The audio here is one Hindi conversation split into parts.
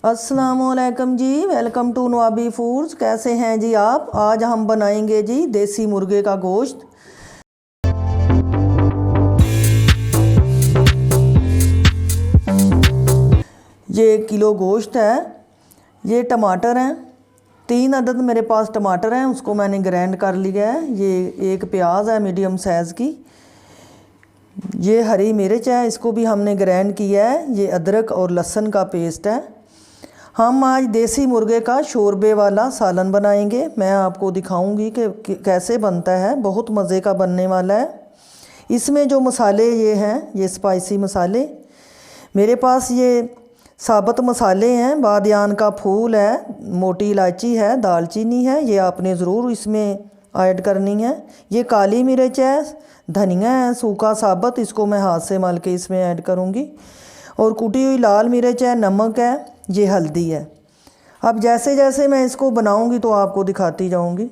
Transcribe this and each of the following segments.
अस्सलामुअलैकुम जी, वेलकम टू नवाबी फूड्स। कैसे हैं जी आप? आज हम बनाएंगे जी देसी मुर्गे का गोश्त। ये 1 किलो गोश्त है। ये टमाटर हैं, 3 अदद मेरे पास टमाटर हैं, उसको मैंने ग्राइंड कर लिया है। ये 1 प्याज है मीडियम साइज़ की। ये हरी मिर्च है, इसको भी हमने ग्राइंड किया है। ये अदरक और लहसुन का पेस्ट है। हम आज देसी मुर्गे का शोरबे वाला सालन बनाएंगे। मैं आपको दिखाऊंगी कि कैसे बनता है। बहुत मज़े का बनने वाला है। इसमें जो मसाले ये हैं, ये स्पाइसी मसाले मेरे पास, ये साबुत मसाले हैं। बादियान का फूल है, मोटी इलायची है, दालचीनी है, ये आपने ज़रूर इसमें ऐड करनी है। ये काली मिर्च है, धनिया है सूखा साबुत, इसको मैं हाथ से मल के इसमें ऐड करूँगी। और कुटी हुई लाल मिर्च है, नमक है, ये हल्दी है। अब जैसे जैसे मैं इसको बनाऊंगी तो आपको दिखाती जाऊंगी।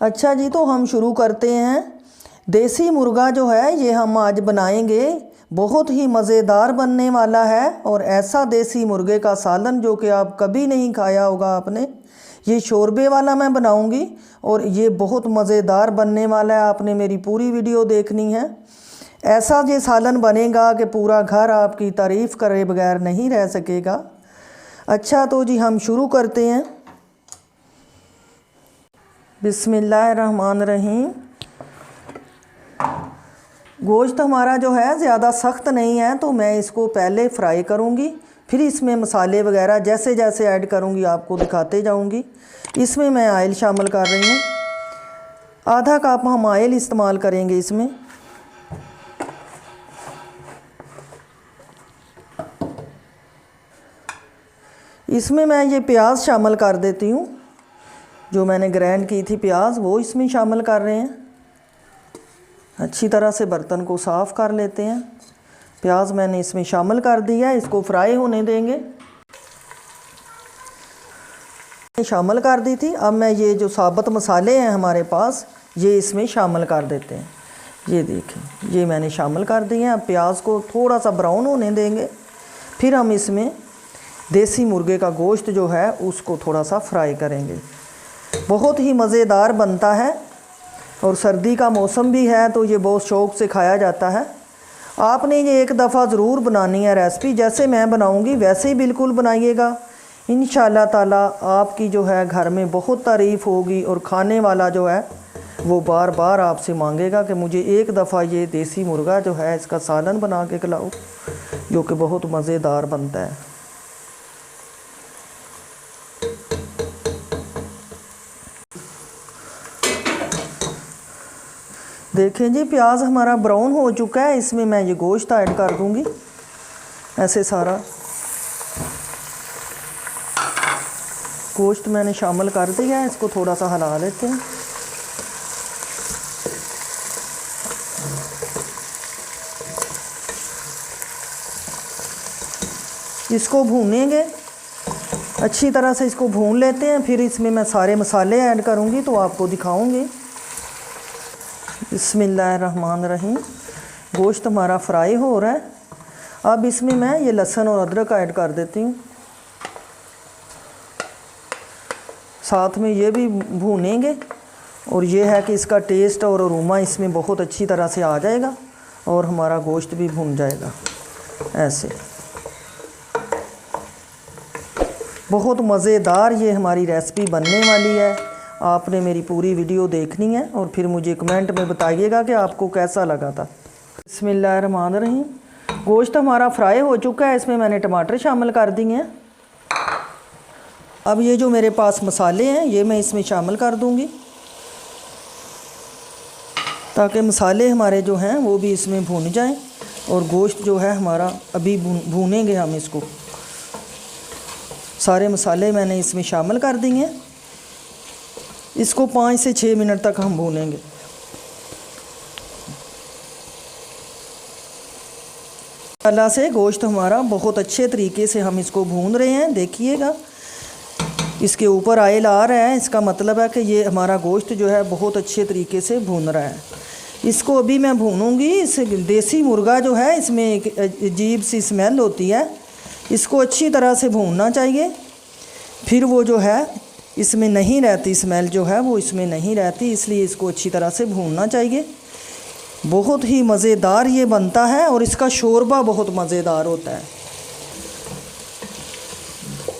अच्छा जी, तो हम शुरू करते हैं। देसी मुर्गा जो है ये हम आज बनाएंगे, बहुत ही मज़ेदार बनने वाला है। और ऐसा देसी मुर्गे का सालन जो कि आप कभी नहीं खाया होगा आपने। ये शोरबे वाला मैं बनाऊंगी और ये बहुत मज़ेदार बनने वाला है। आपने मेरी पूरी वीडियो देखनी है। ऐसा ये सालन बनेगा कि पूरा घर आपकी तारीफ़ करे बगैर नहीं रह सकेगा। अच्छा, तो जी हम शुरू करते हैं। बिस्मिल्लाहिर्रहमानिर्रहीम। गोश्त हमारा जो है ज़्यादा सख्त नहीं है, तो मैं इसको पहले फ्राई करूँगी, फिर इसमें मसाले वगैरह जैसे जैसे ऐड करूँगी आपको दिखाते जाऊँगी। इसमें मैं ऑयल शामिल कर रही हूँ। आधा कप हम ऑयल इस्तेमाल करेंगे इसमें। इसमें मैं ये प्याज शामिल कर देती हूँ। जो मैंने ग्राइंड की थी प्याज, वो इसमें शामिल कर रहे हैं। अच्छी तरह से बर्तन को साफ़ कर लेते हैं। प्याज मैंने इसमें शामिल कर दिया है, इसको फ्राई होने देंगे। शामिल कर दी थी। अब मैं ये जो साबुत मसाले हैं हमारे पास, ये इसमें शामिल कर देते हैं। ये देखें, ये मैंने शामिल कर दिए हैं। अब प्याज को थोड़ा सा ब्राउन होने देंगे, फिर हम इसमें देसी मुर्गे का गोश्त जो है उसको थोड़ा सा फ्राई करेंगे। बहुत ही मज़ेदार बनता है और सर्दी का मौसम भी है, तो ये बहुत शौक़ से खाया जाता है। आपने ये एक दफ़ा ज़रूर बनानी है रेसिपी। जैसे मैं बनाऊंगी वैसे ही बिल्कुल बनाइएगा। इंशाअल्लाह ताला आपकी जो है घर में बहुत तारीफ़ होगी और खाने वाला जो है वो बार बार आपसे मांगेगा कि मुझे एक दफ़ा ये देसी मुर्गा जो है इसका सालन बना के खिलाओ, जो कि बहुत मज़ेदार बनता है। देखें जी, प्याज हमारा ब्राउन हो चुका है। इसमें मैं ये गोश्त ऐड कर दूंगी। ऐसे सारा गोश्त मैंने शामिल कर दिया है। इसको थोड़ा सा हिला लेते हैं। इसको भूनेंगे, अच्छी तरह से इसको भून लेते हैं। फिर इसमें मैं सारे मसाले ऐड करूंगी तो आपको दिखाऊंगी। बिस्मिल्लाहिर्रहमानिर्रहीम। गोश्त हमारा फ्राई हो रहा है। अब इसमें मैं ये लहसुन और अदरक ऐड कर देती हूँ। साथ में ये भी भूनेंगे और ये है कि इसका टेस्ट और अरोमा इसमें बहुत अच्छी तरह से आ जाएगा और हमारा गोश्त भी भून जाएगा। ऐसे बहुत मज़ेदार ये हमारी रेसिपी बनने वाली है। आपने मेरी पूरी वीडियो देखनी है और फिर मुझे कमेंट में बताइएगा कि आपको कैसा लगा था। बिस्मिल्लाहिर्रहमानिर्रहीम। गोश्त हमारा फ्राई हो चुका है। इसमें मैंने टमाटर शामिल कर दिए हैं। अब ये जो मेरे पास मसाले हैं ये मैं इसमें शामिल कर दूंगी, ताकि मसाले हमारे जो हैं वो भी इसमें भून जाएं। और गोश्त जो है हमारा अभी भूनेंगे हम इसको। सारे मसाले मैंने इसमें शामिल कर दिए हैं। इसको 5 से 6 मिनट तक हम भूनेंगे। अल्लाह से गोश्त हमारा बहुत अच्छे तरीके से हम इसको भून रहे हैं। देखिएगा, इसके ऊपर ऑयल आ रहा है, इसका मतलब है कि ये हमारा गोश्त जो है बहुत अच्छे तरीके से भून रहा है। इसको अभी मैं भूनूंगी। इस देसी मुर्गा जो है इसमें एक अजीब सी स्मेल होती है, इसको अच्छी तरह से भूनना चाहिए। फिर वो जो है इसमें नहीं रहती, स्मेल जो है वो इसमें नहीं रहती, इसलिए इसको अच्छी तरह से भूनना चाहिए। बहुत ही मज़ेदार ये बनता है और इसका शोरबा बहुत मज़ेदार होता है।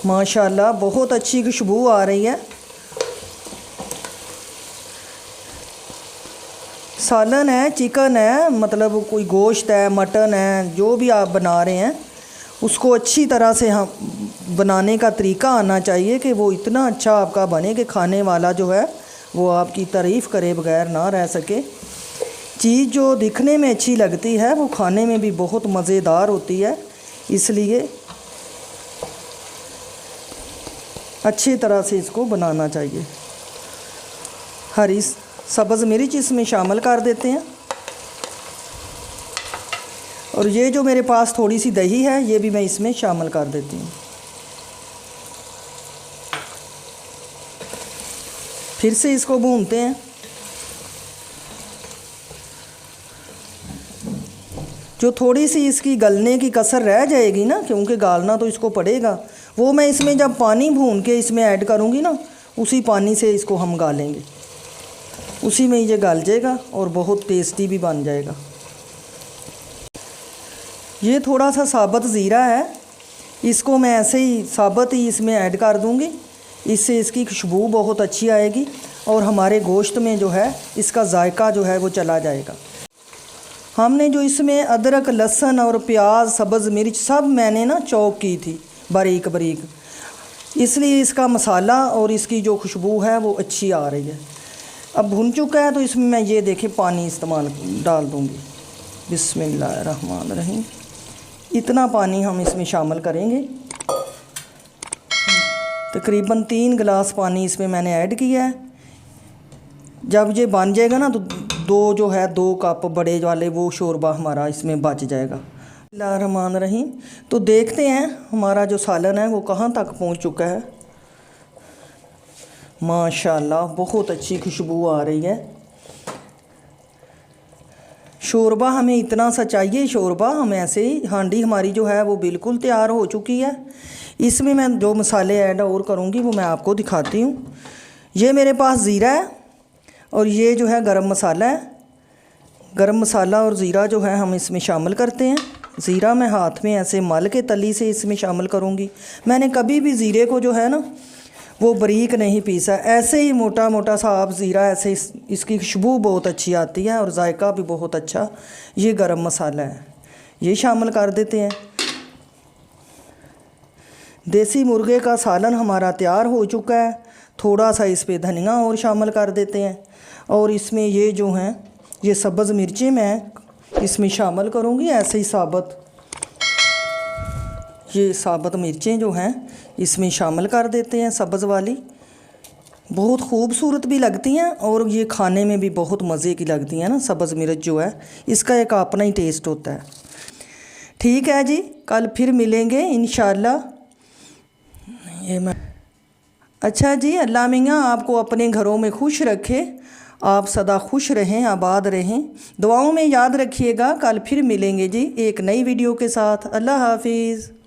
माशाल्लाह बहुत अच्छी खुशबू आ रही है। सालन है, चिकन है, मतलब कोई गोश्त है, मटन है, जो भी आप बना रहे हैं उसको अच्छी तरह से हम बनाने का तरीका आना चाहिए कि वो इतना अच्छा आपका बने कि खाने वाला जो है वो आपकी तारीफ़ करे बगैर ना रह सके। चीज़ जो दिखने में अच्छी लगती है वो खाने में भी बहुत मज़ेदार होती है, इसलिए अच्छी तरह से इसको बनाना चाहिए। हरी सब्ज़ मिर्च इसमें शामिल कर देते हैं और ये जो मेरे पास थोड़ी सी दही है ये भी मैं इसमें शामिल कर देती हूँ। फिर से इसको भूनते हैं। जो थोड़ी सी इसकी गलने की कसर रह जाएगी ना, क्योंकि गालना तो इसको पड़ेगा, वो मैं इसमें जब पानी भून के इसमें ऐड करूँगी ना, उसी पानी से इसको हम गालेंगे, उसी में ये गल जाएगा और बहुत टेस्टी भी बन जाएगा। ये थोड़ा सा साबुत ज़ीरा है, इसको मैं ऐसे ही साबुत ही इसमें ऐड कर दूँगी, इससे इसकी खुशबू बहुत अच्छी आएगी और हमारे गोश्त में जो है इसका जायका जो है वो चला जाएगा। हमने जो इसमें अदरक, लहसुन और प्याज, सब्ज़ मिर्च सब मैंने ना चॉप की थी बारीक बारीक, इसलिए इसका मसाला और इसकी जो खुशबू है वो अच्छी आ रही है। अब भुन चुका है तो इसमें मैं ये देखें पानी इस्तेमाल डाल दूँगी। बिस्मिल्लाहिर्रहमानिर्रहीम। इतना पानी हम इसमें शामिल करेंगे, तकरीबन 3 गिलास पानी इसमें मैंने ऐड किया है। जब ये बन जाएगा ना तो 2 कप बड़े वाले वो शोरबा हमारा इसमें बच जाएगा। बिस्मिल्लाहिर्रहमानिर्रहीम। तो देखते हैं हमारा जो सालन है वो कहाँ तक पहुँच चुका है। माशाल्लाह बहुत अच्छी खुशबू आ रही है। शोरबा हमें इतना सा चाहिए, शोरबा हम ऐसे ही, हांडी हमारी जो है वो बिल्कुल तैयार हो चुकी है। इसमें मैं जो मसाले ऐड और करूँगी वो मैं आपको दिखाती हूँ। ये मेरे पास ज़ीरा है और ये जो है गरम मसाला है। गरम मसाला और ज़ीरा जो है हम इसमें शामिल करते हैं। ज़ीरा मैं हाथ में ऐसे मल के तली से इसमें शामिल करूँगी। मैंने कभी भी ज़ीरे को जो है ना वो बारीक नहीं पीसा, ऐसे ही मोटा मोटा सा आप ज़ीरा, ऐसे इसकी खुशबू बहुत अच्छी आती है और जायका भी बहुत अच्छा। ये गरम मसाला है, ये शामिल कर देते हैं। देसी मुर्गे का सालन हमारा तैयार हो चुका है। थोड़ा सा इस पर धनिया और शामिल कर देते हैं और इसमें ये जो हैं ये सब्ज़ मिर्चें मैं इसमें शामिल करूँगी, ऐसे ही साबुत, ये साबुत मिर्चें जो हैं इसमें शामिल कर देते हैं, सब्ज़ वाली। बहुत खूबसूरत भी लगती हैं और ये खाने में भी बहुत मज़े की लगती हैं ना। सब्ज़ मिर्च जो है इसका एक अपना ही टेस्ट होता है। ठीक है जी, कल फिर मिलेंगे इंशाल्लाह। ये मैं अच्छा जी, अल्लाह मियाँ आपको अपने घरों में खुश रखे, आप सदा खुश रहें, आबाद रहें। दुआओं में याद रखिएगा। कल फिर मिलेंगे जी एक नई वीडियो के साथ। अल्लाह हाफिज़।